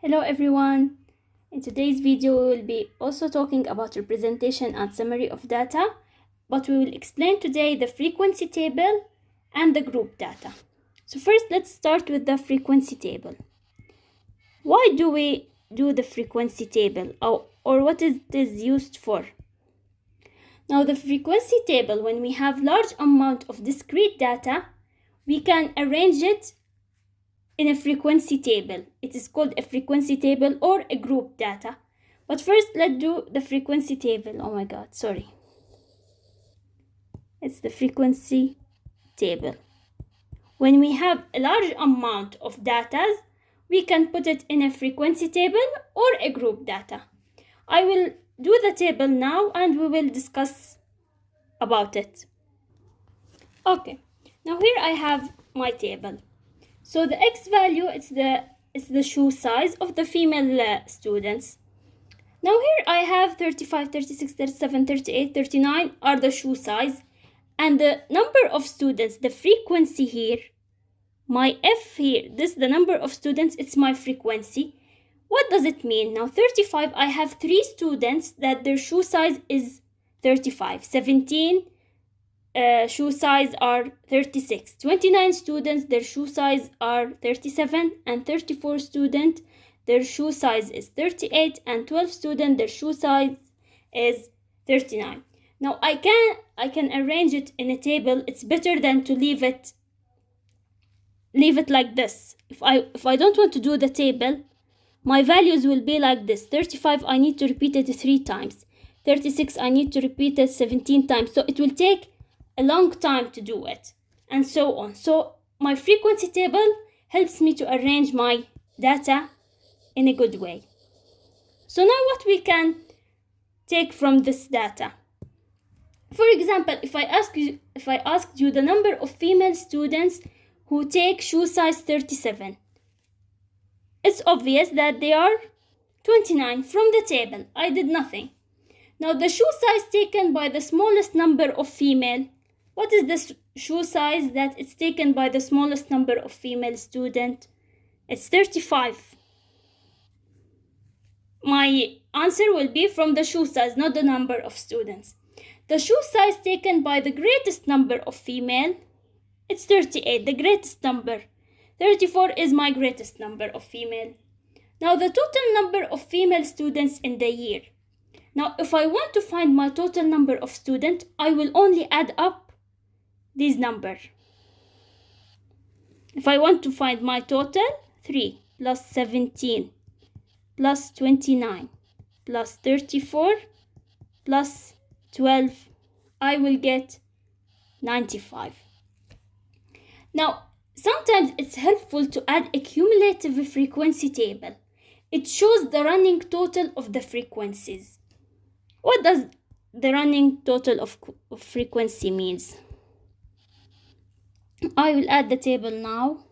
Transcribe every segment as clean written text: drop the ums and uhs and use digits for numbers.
Hello everyone! In today's video we will be also talking about representation and summary of data, but we will explain today the frequency table and the group data. So first let's start with the frequency table. Why do we do the frequency table, or what is this used for? Now the frequency table, when we have large amount of discrete data, we can arrange it in a frequency table. It is called a frequency table or a group data. But first, let's do the frequency table. Oh my god, sorry. It's the frequency table. When we have a large amount of data, we can put it in a frequency table or a group data. I will do the table now and we will discuss about it. Okay, now here I have my table. So the X value is the shoe size of the female students. Now here I have 35, 36, 37, 38, 39 are the shoe size. And the number of students, the frequency here, my F here, this the number of students, it's my frequency. What does it mean? Now 35, I have 3 students that their shoe size is 35. 17 shoe size are 36. 29 students, their shoe size are 37, and 34 students, their shoe size is 38, and 12 students, their shoe size is 39. Now I can arrange it in a table. It's better than to leave it like this. If I don't want to do the table, my values will be like this. 35, I need to repeat it 3 times. 36, I need to repeat it 17 times. So it will take a long time to do it, and so on. So my frequency table helps me to arrange my data in a good way. So now what we can take from this data. For example, if I asked you the number of female students who take shoe size 37, it's obvious that they are 29 from the table. I did nothing. Now the shoe size taken by the smallest number of female. What is the shoe size that is taken by the smallest number of female students? It's 35. My answer will be from the shoe size, not the number of students. The shoe size taken by the greatest number of female, it's 38, the greatest number. 34 is my greatest number of female. Now the total number of female students in the year. Now if I want to find my total number of students, I will only add up these numbers. If I want to find my total, 3 plus 17 plus 29 plus 34 plus 12, I will get 95. Now, sometimes it's helpful to add a cumulative frequency table. It shows the running total of the frequencies. What does the running total of frequency means? I will add the table now.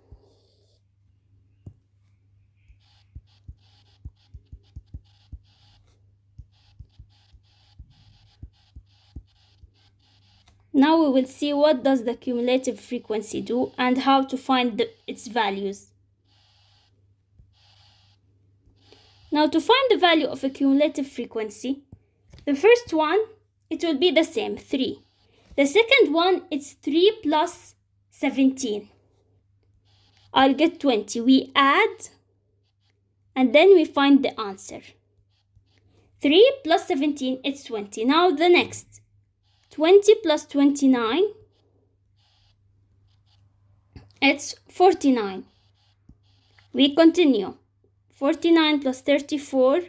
Now we will see what does the cumulative frequency do and how to find its values. Now to find the value of a cumulative frequency, the first one, it will be the same, 3. The second one, it's 3 plus 17. I'll get 20. We add and then we find the answer. 3 plus 17, it's 20. Now the next, 20 plus 29, it's 49. We continue. 49 plus 34,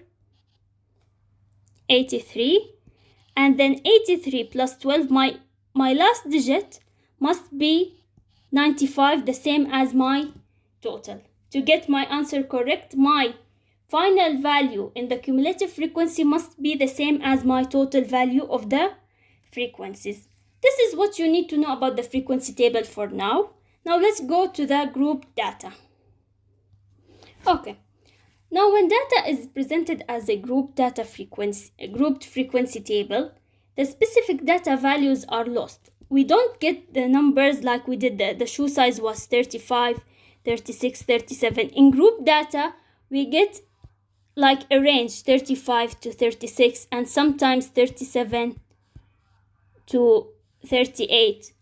83. And then 83 plus 12, my last digit must be 95, the same as my total. To get my answer correct, my final value in the cumulative frequency must be the same as my total value of the frequencies. This is what you need to know about the frequency table for now. Now let's go to the group data. Okay. Now when data is presented as a group data frequency, a grouped frequency table, the specific data values are lost. We don't get the numbers like we did. The shoe size was 35, 36, 37. In group data, we get like a range 35 to 36 and sometimes 37 to 38.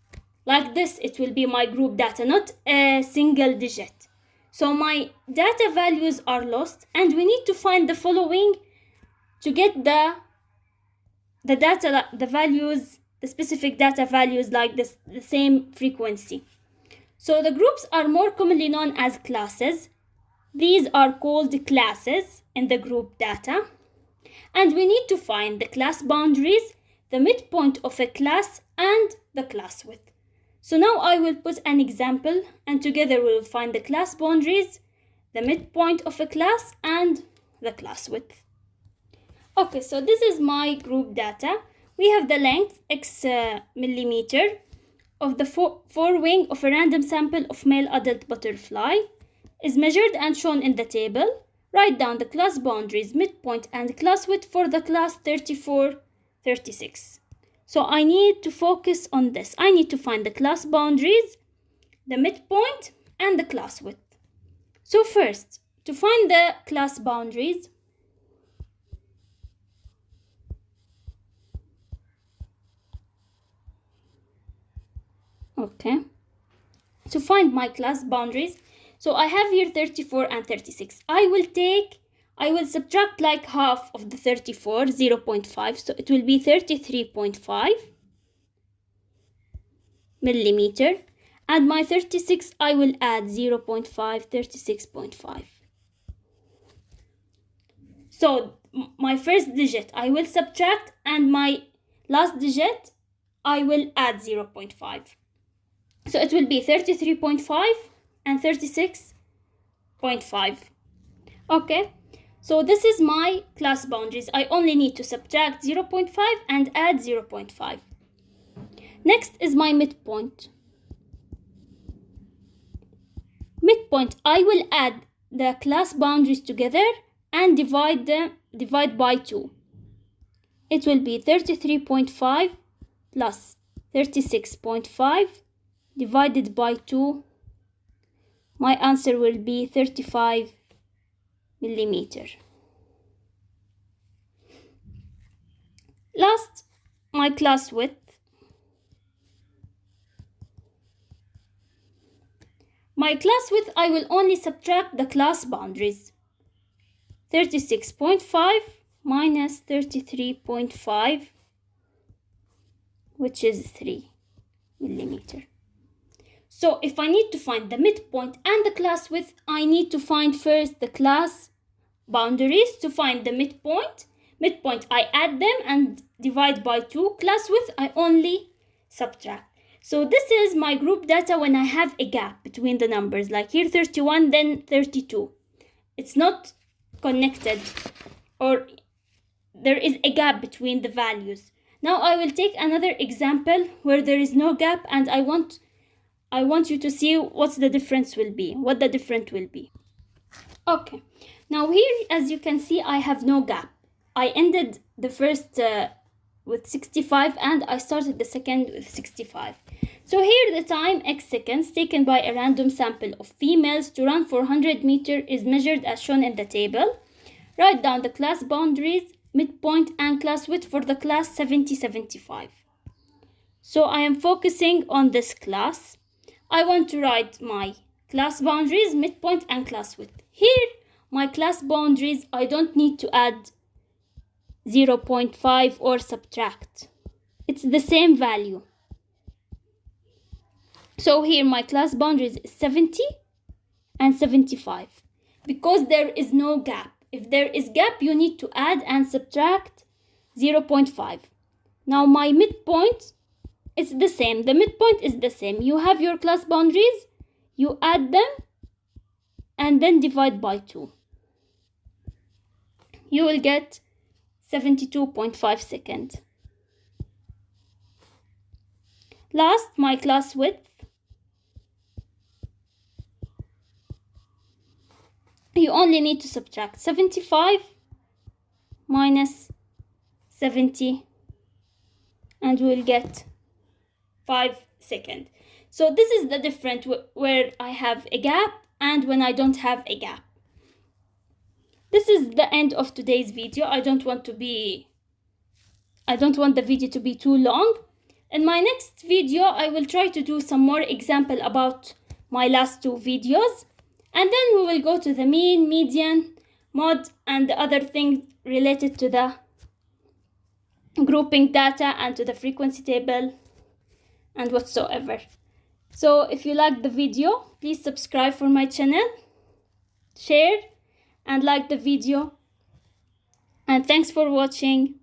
Like this, it will be my group data, not a single digit. So my data values are lost, and we need to find the following to get the data, the values, the specific data values like this, the same frequency. So the groups are more commonly known as classes. These are called classes in the group data. And we need to find the class boundaries, the midpoint of a class, and the class width. So now I will put an example, and together we will find the class boundaries, the midpoint of a class, and the class width. Okay, so this is my group data. We have the length, x millimeter, of the forewing of a random sample of male adult butterfly is measured and shown in the table. Write down the class boundaries, midpoint, and class width for the class 34, 36. So I need to focus on this. I need to find the class boundaries, the midpoint, and the class width. So first, to find the class boundaries, okay, to find my class boundaries, so I have here 34 and 36. I will subtract like half of the 34, 0.5, so it will be 33.5 millimeter, and my 36 I will add 0.5, 36.5. So my first digit I will subtract, and my last digit I will add 0.5. So it will be 33.5 and 36.5. Okay, so this is my class boundaries. I only need to subtract 0.5 and add 0.5. Next is my midpoint. Midpoint, I will add the class boundaries together and divide by 2. It will be 33.5 plus 36.5 divided by 2. My answer will be 35 millimeter. Last, my class width. My class width, I will only subtract the class boundaries. 36.5 minus 33.5, which is 3 millimeter. So if I need to find the midpoint and the class width, I need to find first the class boundaries. To find the midpoint, I add them and divide by 2. Class width, I only subtract. So this is my group data when I have a gap between the numbers, like here 31, then 32. It's not connected, or there is a gap between the values. Now I will take another example where there is no gap, and I want you to see what the difference will be. Okay, now here, as you can see, I have no gap. I ended the first with 65 and I started the second with 65. So here the time, x seconds, taken by a random sample of females to run 400 meters is measured as shown in the table. Write down the class boundaries, midpoint, and class width for the class 70-75. So I am focusing on this class. I want to write my class boundaries, midpoint, and class width. Here, my class boundaries, I don't need to add 0.5 or subtract. It's the same value. So here my class boundaries is 70 and 75 because there is no gap. If there is gap, you need to add and subtract 0.5. Now my midpoint is the same. The midpoint is the same. You have your class boundaries, you add them, and then divide by 2. You will get 72.5 seconds. Last, my class width. You only need to subtract 75 minus 70 and we will get 5 seconds. So this is the difference where I have a gap and when I don't have a gap. this is the end of today's video. I don't want the video to be too long. In my next video, I will try to do some more example about my last two videos. And then we will go to the mean, median, mode, and the other things related to the grouping data and to the frequency table and whatsoever. So if you like the video, please subscribe for my channel, share, and like the video. And thanks for watching.